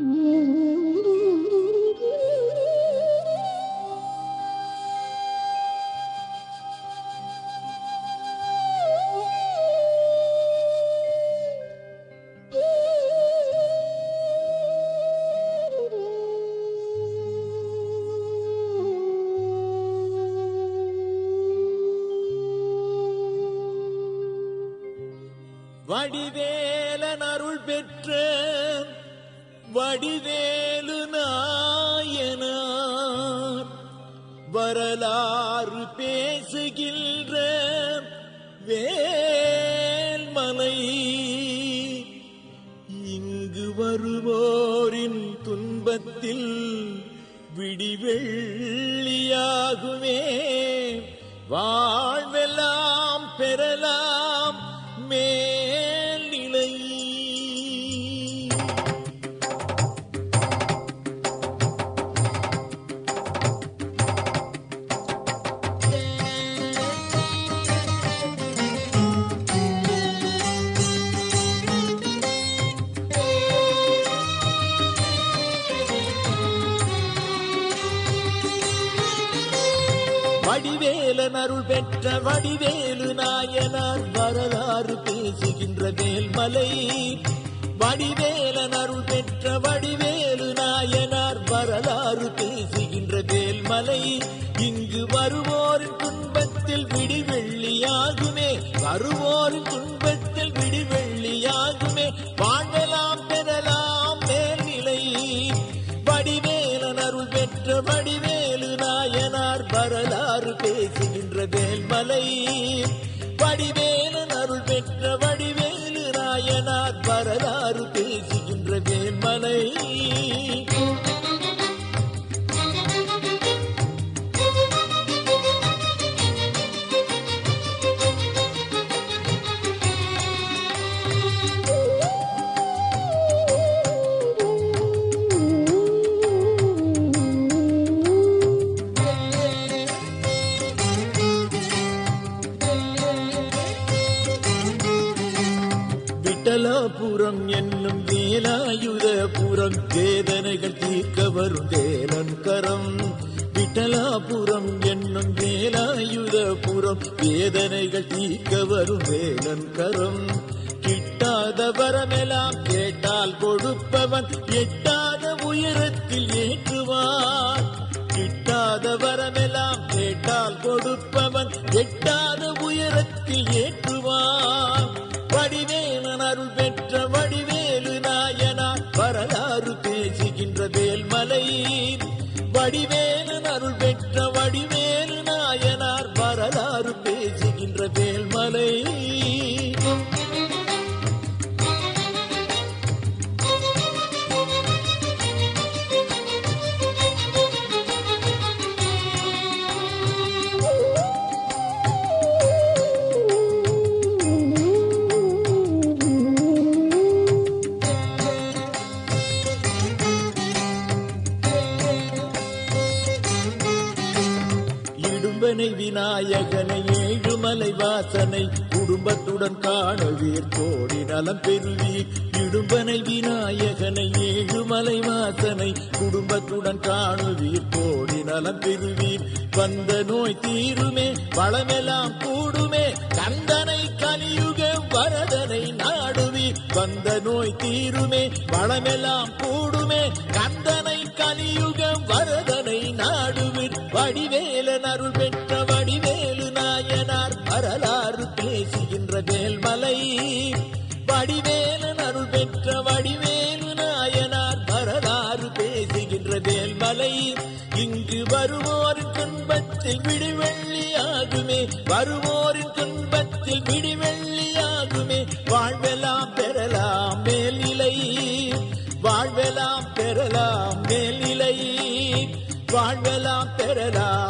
வடிவேலன் அருள் பெற்ற வடிவேலு நாயனார் வரலாறு பேசுகின்ற வேல்மலை இங்கு வருவோரின் துன்பத்தில் விடிவெள்ளியாகுமே வாழ்வெல்லாம் பெறலாம் மேல்நிலை. வடிவேலன் அருள் பெற்ற வடிவேலு நாயனார் வரலாறு பேசுகின்ற வேல்மலை. வடிவேலன் அருள் பெற்ற வடிவேலு நாயனார் வரலாறு பேசுகின்ற வேல்மலை இங்கு வருவோரின் துன்பத்தில் விடிவெள்ளியாகுமே வருவோரின் துன்பத்தில் விடிவெள்ளியாகுமே வாழ்வெல்லாம் பெறலாம் மேல்நிலை. வடிவேலன் அருள் பெற்ற வடிவேலு நாயனார் வரலாறு பேசுகின்ற வேல்மலை. வடிவேலன் அருள் பெற்ற வடிவேலு நாயனார் வரலாறு பேசுகின்ற வேல்மலை. விட்டலாபுரம் என்னும் வேலாயுதபுரம் வேதனைகள் தீர்க்க வரும் வேலன் கரம். விட்டலாபுரம் என்னும் வேலாயுதபுரம் வேதனைகள் தீர்க்க வரும் வேலன் கரம். கிட்டாத வரமெல்லாம் கேட்டால் கொடுப்பவன் எட்டாத உயரத்தில் ஏற்றுவான். கிட்டாத வரமெல்லாம் கேட்டால் கொடுப்பவன் எட்டாத உயரத்தில் ஏற்றுவான். வடிவேலன் அருள் பெற்ற வடிவேலு நாயனார் வரலாறு பேசுகின்ற வேல்மலை. வடிவேலன் அருள் பெற்ற வடிவேலு நாயனார் வரலாறு பேசுகின்ற வேல்மலை. விநாயகனை ஏழுமலை வாசனை குடும்பத்துடன் காணவீர் கோடி நலம் பெறுவீர். இடும்பனை விநாயகனை ஏழுமலை வாசனை குடும்பத்துடன் காணுவீர் கோடி நலம் பெறுவீர். வந்த நோய் தீருமே வளமெல்லாம் கூடுமே கந்தனை கலியுக வரதனை நாடுவீர். வந்த நோய் தீருமே வளமெல்லாம் கூடுமே கந்தனை கலியுக வரதனை நாடுவீர். வடிவேலன் அருள் பெற்ற வடிவேலு நாயனார் வரலாறு பேசுகின்ற வேல்மலை. வடிவேலன் அருள் பெற்ற வடிவேலு நாயனார் வரலாறு பேசுகின்ற வேல்மலை. இங்கு வருவோரின் துன்பத்தில் விடிவெள்ளியாகுமே வருவோரின் துன்பத்தில் விடிவெள்ளியாகுமே வாழ்வெல்லாம் பெறலாம் மேல்நிலை. வாழ்வெல்லாம் பெறலாம் மேல்நிலை. வாழ்வெல்லாம் பெறலாம்